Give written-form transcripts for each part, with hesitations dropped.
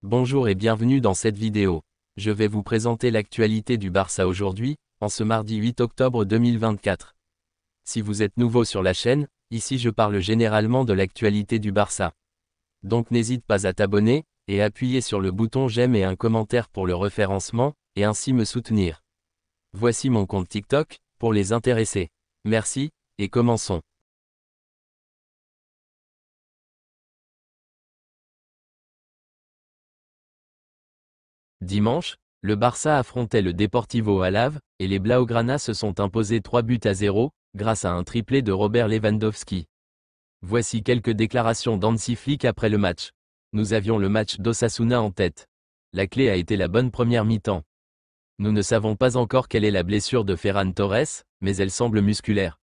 Bonjour et bienvenue dans cette vidéo. Je vais vous présenter l'actualité du Barça aujourd'hui, en ce mardi 8 octobre 2024. Si vous êtes nouveau sur la chaîne, ici je parle généralement de l'actualité du Barça. Donc n'hésite pas à t'abonner, et appuyer sur le bouton j'aime et un commentaire pour le référencement, et ainsi me soutenir. Voici mon compte TikTok, pour les intéressés. Merci, et commençons. Dimanche, le Barça affrontait le Deportivo Alavés, et les Blaugrana se sont imposés 3-0, grâce à un triplé de Robert Lewandowski. Voici quelques déclarations d'Hansi Flick après le match. Nous avions le match d'Osasuna en tête. La clé a été la bonne première mi-temps. Nous ne savons pas encore quelle est la blessure de Ferran Torres, mais elle semble musculaire.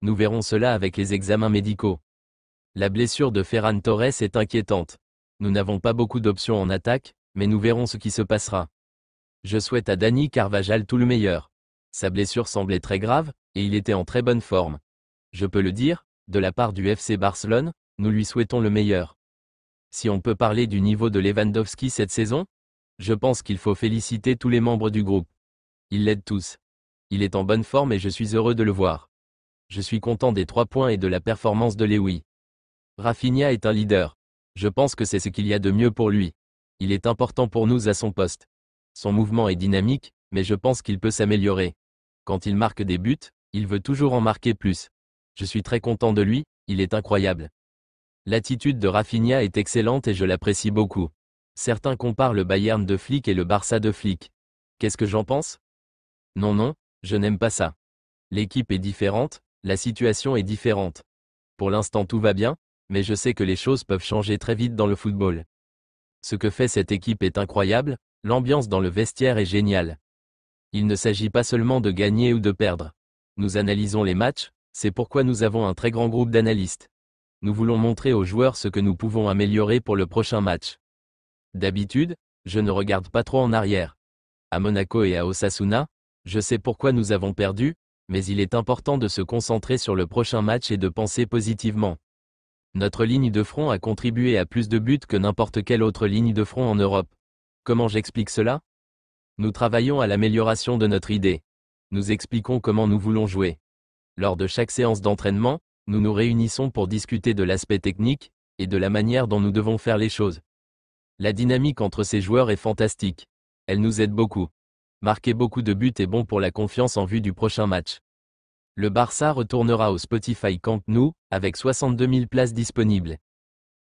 Nous verrons cela avec les examens médicaux. La blessure de Ferran Torres est inquiétante. Nous n'avons pas beaucoup d'options en attaque, mais nous verrons ce qui se passera. Je souhaite à Dani Carvajal tout le meilleur. Sa blessure semblait très grave, et il était en très bonne forme. Je peux le dire, de la part du FC Barcelone, nous lui souhaitons le meilleur. Si on peut parler du niveau de Lewandowski cette saison, je pense qu'il faut féliciter tous les membres du groupe. Ils l'aident tous. Il est en bonne forme et je suis heureux de le voir. Je suis content des 3 points et de la performance de Lewy. Rafinha est un leader. Je pense que c'est ce qu'il y a de mieux pour lui. Il est important pour nous à son poste. Son mouvement est dynamique, mais je pense qu'il peut s'améliorer. Quand il marque des buts, il veut toujours en marquer plus. Je suis très content de lui, il est incroyable. L'attitude de Rafinha est excellente et je l'apprécie beaucoup. Certains comparent le Bayern de Flick et le Barça de Flick. Qu'est-ce que j'en pense? Non, je n'aime pas ça. L'équipe est différente, la situation est différente. Pour l'instant tout va bien, mais je sais que les choses peuvent changer très vite dans le football. Ce que fait cette équipe est incroyable, l'ambiance dans le vestiaire est géniale. Il ne s'agit pas seulement de gagner ou de perdre. Nous analysons les matchs, c'est pourquoi nous avons un très grand groupe d'analystes. Nous voulons montrer aux joueurs ce que nous pouvons améliorer pour le prochain match. D'habitude, je ne regarde pas trop en arrière. À Monaco et à Osasuna, je sais pourquoi nous avons perdu, mais il est important de se concentrer sur le prochain match et de penser positivement. Notre ligne de front a contribué à plus de buts que n'importe quelle autre ligne de front en Europe. Comment j'explique cela? Nous travaillons à l'amélioration de notre idée. Nous expliquons comment nous voulons jouer. Lors de chaque séance d'entraînement, nous nous réunissons pour discuter de l'aspect technique, et de la manière dont nous devons faire les choses. La dynamique entre ces joueurs est fantastique. Elle nous aide beaucoup. Marquer beaucoup de buts est bon pour la confiance en vue du prochain match. Le Barça retournera au Spotify Camp Nou, avec 62 000 places disponibles.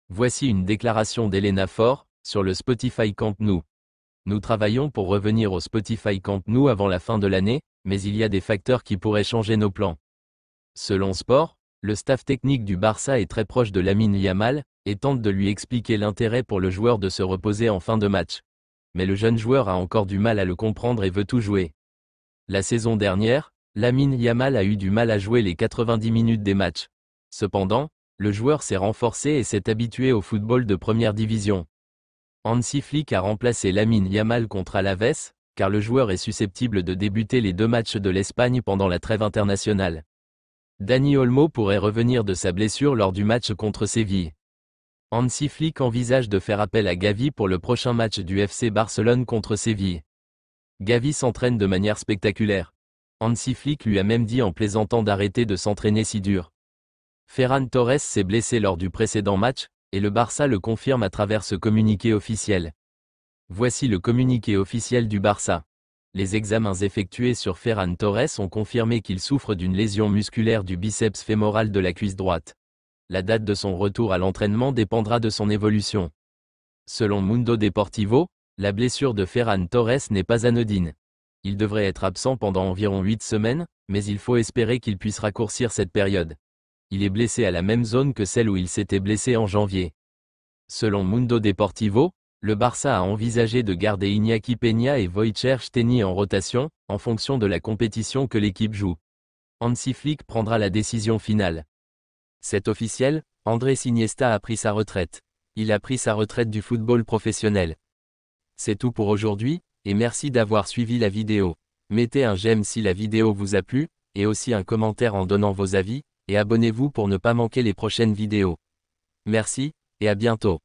Voici une déclaration d'Elena Fort, sur le Spotify Camp Nou. Nous travaillons pour revenir au Spotify Camp Nou avant la fin de l'année, mais il y a des facteurs qui pourraient changer nos plans. Selon Sport, le staff technique du Barça est très proche de Lamine Yamal, et tente de lui expliquer l'intérêt pour le joueur de se reposer en fin de match. Mais le jeune joueur a encore du mal à le comprendre et veut tout jouer. La saison dernière, Lamine Yamal a eu du mal à jouer les 90 minutes des matchs. Cependant, le joueur s'est renforcé et s'est habitué au football de première division. Hansi Flick a remplacé Lamine Yamal contre Alavés, car le joueur est susceptible de débuter les 2 matchs de l'Espagne pendant la trêve internationale. Dani Olmo pourrait revenir de sa blessure lors du match contre Séville. Hansi Flick envisage de faire appel à Gavi pour le prochain match du FC Barcelone contre Séville. Gavi s'entraîne de manière spectaculaire. Hansi Flick lui a même dit en plaisantant d'arrêter de s'entraîner si dur. Ferran Torres s'est blessé lors du précédent match, et le Barça le confirme à travers ce communiqué officiel. Voici le communiqué officiel du Barça. Les examens effectués sur Ferran Torres ont confirmé qu'il souffre d'une lésion musculaire du biceps fémoral de la cuisse droite. La date de son retour à l'entraînement dépendra de son évolution. Selon Mundo Deportivo, la blessure de Ferran Torres n'est pas anodine. Il devrait être absent pendant environ 8 semaines, mais il faut espérer qu'il puisse raccourcir cette période. Il est blessé à la même zone que celle où il s'était blessé en janvier. Selon Mundo Deportivo, le Barça a envisagé de garder Iñaki Peña et Wojciech Szczęsny en rotation, en fonction de la compétition que l'équipe joue. Hansi Flick prendra la décision finale. C'est officiel, Andrés Iniesta a pris sa retraite. Il a pris sa retraite du football professionnel. C'est tout pour aujourd'hui, et merci d'avoir suivi la vidéo. Mettez un j'aime si la vidéo vous a plu, et aussi un commentaire en donnant vos avis, et abonnez-vous pour ne pas manquer les prochaines vidéos. Merci, et à bientôt.